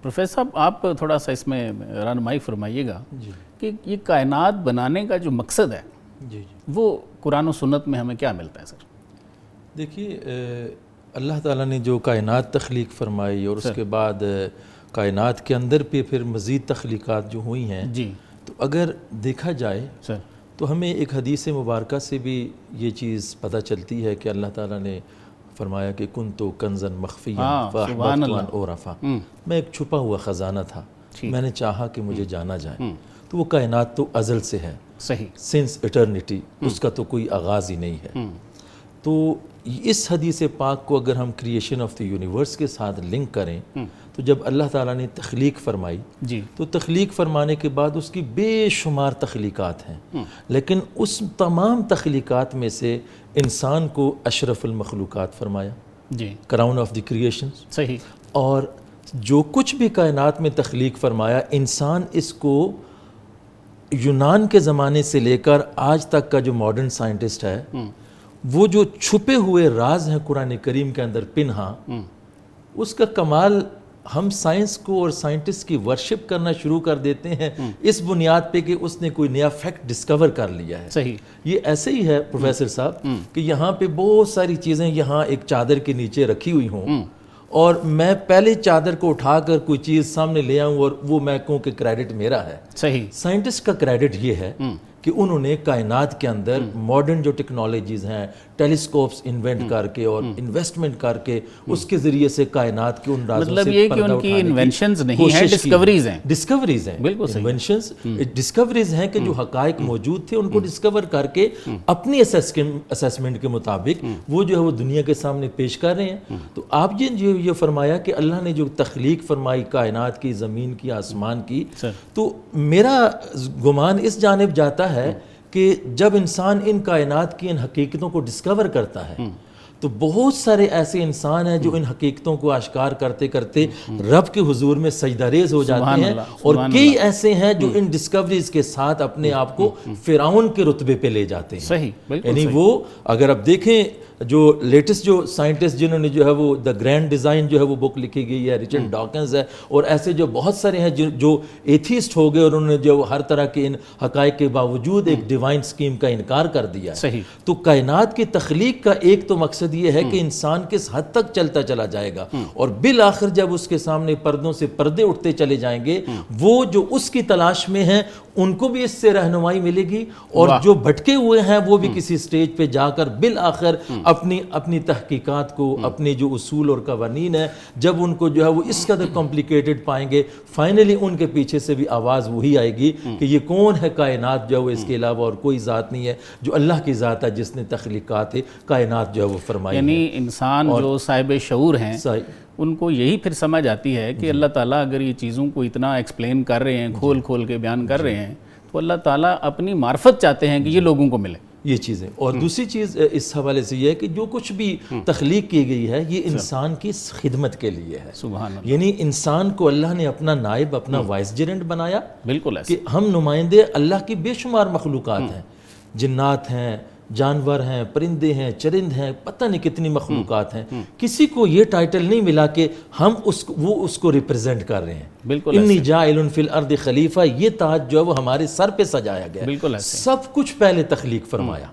Professor صاحب آپ تھوڑا سا اس میں رہنمائی فرمائیے گا کہ یہ کائنات بنانے کا جو مقصد ہے وہ قرآن و سنت میں ہمیں کیا ملتا ہے سر؟ دیکھیے اللہ تعالیٰ نے جو کائنات تخلیق فرمائی اور اس کے بعد کائنات کے اندر پہ پھر مزید تخلیقات جو ہوئی ہیں تو اگر دیکھا جائے تو ہمیں ایک حدیث مبارکہ سے بھی یہ چیز پتہ چلتی ہے کہ اللہ تعالیٰ نے فرمایا کہ کنتو کنزن مخفیا فاحببت ان عرفا، میں ایک چھپا ہوا خزانہ تھا، میں نے چاہا کہ مجھے جانا جائے۔ تو وہ کائنات تو ازل سے ہے، سنس ایٹرنیٹی، اس کا تو کوئی آغاز ہی نہیں ہے۔ تو اس حدیث پاک کو اگر ہم کریشن آف دی یونیورس کے ساتھ لنک کریں تو جب اللہ تعالیٰ نے تخلیق فرمائی تو تخلیق فرمانے کے بعد اس کی بے شمار تخلیقات ہیں، لیکن اس تمام تخلیقات میں سے انسان کو اشرف المخلوقات فرمایا، کراؤن آف دی کریشن، اور جو کچھ بھی کائنات میں تخلیق فرمایا انسان اس کو یونان کے زمانے سے لے کر آج تک کا جو ماڈرن سائنٹسٹ ہے وہ جو چھپے ہوئے راز ہیں قرآن کریم کے اندر پنہاں، اس کا کمال ہم سائنس کو اور سائنٹسٹ کی ورشپ کرنا شروع کر دیتے ہیں اس بنیاد پہ کہ اس نے کوئی نیا فیکٹ ڈسکور کر لیا ہے۔ یہ ایسے ہی ہے پروفیسر صاحب کہ یہاں پہ بہت ساری چیزیں یہاں ایک چادر کے نیچے رکھی ہوئی ہوں اور میں پہلے چادر کو اٹھا کر کوئی چیز سامنے لے آؤں اور وہ میں کہوں کہ کریڈٹ میرا ہے۔ سائنٹسٹ کا کریڈٹ یہ ہے کہ انہوں نے کائنات کے اندر ماڈرن جو ٹیکنالوجیز ہیں، ٹیلیسکوپس انوینٹ کر کے اور انویسٹمنٹ کر کے اس کے ذریعے سے کائنات کے ان رازوں سے مطلب یہ کہ ان کی انوینشنز نہیں ہیں، ڈسکوریز ہیں۔ ڈسکوریز ہیں، انوینشنز ڈسکوریز ہیں کہ جو حقائق موجود تھے ان کو ڈسکور کر کے اپنی اسیسمنٹ کے مطابق وہ جو ہے وہ دنیا کے سامنے پیش کر رہے ہیں۔ تو آپ یہ فرمایا کہ اللہ نے جو تخلیق فرمائی کائنات کی، زمین کی، آسمان کی، تو میرا گمان اس جانب جاتا ہے کہ جب انسان ان کائنات کی ان حقیقتوں کو ڈسکور کرتا ہے تو بہت سارے ایسے انسان ہیں جو ان حقیقتوں کو آشکار کرتے کرتے رب کے حضور میں سجدہ ریز ہو جاتے ہیں، اور کئی ایسے ہیں جو ان ڈسکوریز کے ساتھ اپنے آپ کو فرعون کے رتبے پہ لے جاتے ہیں۔ یعنی وہ اگر آپ دیکھیں جو لیٹسٹ جو سائنٹسٹ جنہوں نے جو ہے وہ دا گرینڈ ڈیزائن جو ہے وہ بک لکھی گئی ہے، رچرڈ ڈاکنز ہے، اور ایسے جو بہت سارے ہیں جو ایتھیسٹ ہو گئے اور انہوں نے جو ہر طرح کے ان حقائق کے باوجود ایک ڈیوائن سکیم کا انکار کر دیا ہے۔ تو کائنات کی تخلیق کا ایک تو مقصد یہ ہے کہ انسان کس حد تک چلتا چلا جائے گا، اور بالآخر جب اس کے سامنے پردوں سے پردے اٹھتے چلے جائیں گے، وہ جو اس کی تلاش میں ہیں ان کو بھی اس سے رہنمائی ملے گی، اور جو بھٹکے ہوئے ہیں وہ بھی کسی سٹیج پہ جا کر بالآخر اپنی تحقیقات کو، اپنے جو اصول اور قوانین ہیں، جب ان کو جو ہے وہ اس قدر کمپلیکیٹڈ پائیں گے، فائنلی ان کے پیچھے سے بھی آواز وہی آئے گی کہ یہ کون ہے کائنات جو ہے وہ اس کے علاوہ اور کوئی ذات نہیں ہے، جو اللہ کی ذات ہے جس نے تخلیقات کائنات جو ہے وہ فرمائی ہے۔ یعنی انسان جو صاحب شعور ہیں ان کو یہی پھر سمجھ آتی ہے کہ اللہ تعالیٰ اگر یہ چیزوں کو اتنا ایکسپلین کر رہے ہیں، کھول کھول کے بیان کر رہے ہیں، تو اللہ تعالیٰ اپنی معرفت چاہتے ہیں کہ یہ لوگوں کو ملے یہ چیزیں۔ اور دوسری چیز اس حوالے سے یہ ہے کہ جو کچھ بھی تخلیق کی گئی ہے یہ انسان کی خدمت کے لیے ہے۔ سبحان اللہ۔ یعنی انسان کو اللہ نے اپنا نائب، اپنا وائس جرنٹ بنایا، بالکل ایسے کہ ہم نمائندے اللہ کی بے شمار مخلوقات ہیں، جنات ہیں، جانور ہیں، پرندے ہیں، چرند ہیں، پتہ نہیں کتنی مخلوقات ہیں، کسی کو یہ ٹائٹل نہیں ملا کہ ہم اس کو ریپرزینٹ کر رہے ہیں۔ بالکل انی جاعل فی الارض خلیفہ، یہ تاج جو ہے وہ ہمارے سر پہ سجایا گیا ہے۔ بالکل ایسے سب کچھ پہلے تخلیق فرمایا،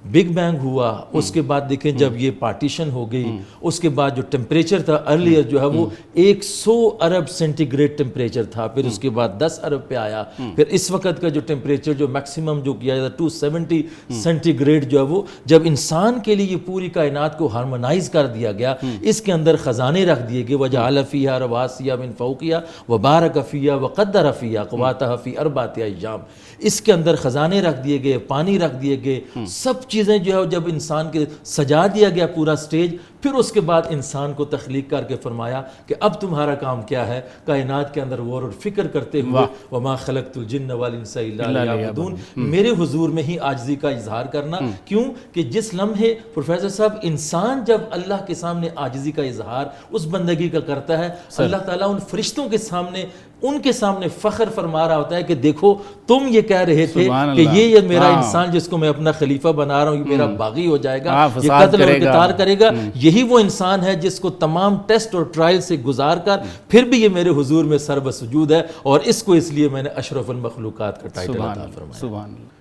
بگ بینگ ہوا، اس کے بعد دیکھیں جب یہ پارٹیشن ہو گئی، اس کے بعد جو ٹیمپریچر تھا ارلیئر جو ہے وہ 100 ارب سینٹی گریڈ ٹیمپریچر تھا، پھر اس کے بعد 10 ارب پہ آیا، پھر اس وقت کا جو ٹیمپریچر جو میکسیمم جو کیا جاتا 270 سینٹی گریڈ جو ہے وہ، جب انسان کے لیے یہ پوری کائنات کو ہارمونائز کر دیا گیا، اس کے اندر خزانے رکھ دیے گئے، وجعل فیہا رواسیا من فوقہا وبارک فیہا وقدر فیہا اقواتہا فی اربعۃ ایام، اس کے اندر خزانے رکھ دیے گئے، پانی رکھ دیے گئے، سب چیزیں جو ہے جب انسان کے سجا دیا گیا پورا سٹیج، پھر اس کے بعد انسان کو تخلیق کر کے فرمایا کہ اب تمہارا کام کیا ہے، کائنات کے اندر غور اور فکر کرتے ہوئے وما خلقت الجن والانس الا لیعبدون، میرے حضور میں ہی عاجزی کا اظہار کرنا۔ کیوں کہ جس لمحے پروفیسر صاحب انسان جب اللہ کے سامنے عاجزی کا اظہار اس بندگی کا کرتا ہے، اللہ تعالیٰ ان فرشتوں کے سامنے ان کے سامنے فخر فرما رہا ہوتا ہے کہ دیکھو تم یہ کہہ رہے تھے کہ یہ میرا انسان جس کو میں اپنا خلیفہ بنا رہا ہوں، یہ میرا باغی ہو جائے گا، یہ قتل اور قتال کرے گا، یہی وہ انسان ہے جس کو تمام ٹیسٹ اور ٹرائل سے گزار کر پھر بھی یہ میرے حضور میں سر بسجود ہے، اور اس کو اس لیے میں نے اشرف المخلوقات کا ٹائٹل عطا فرمایا۔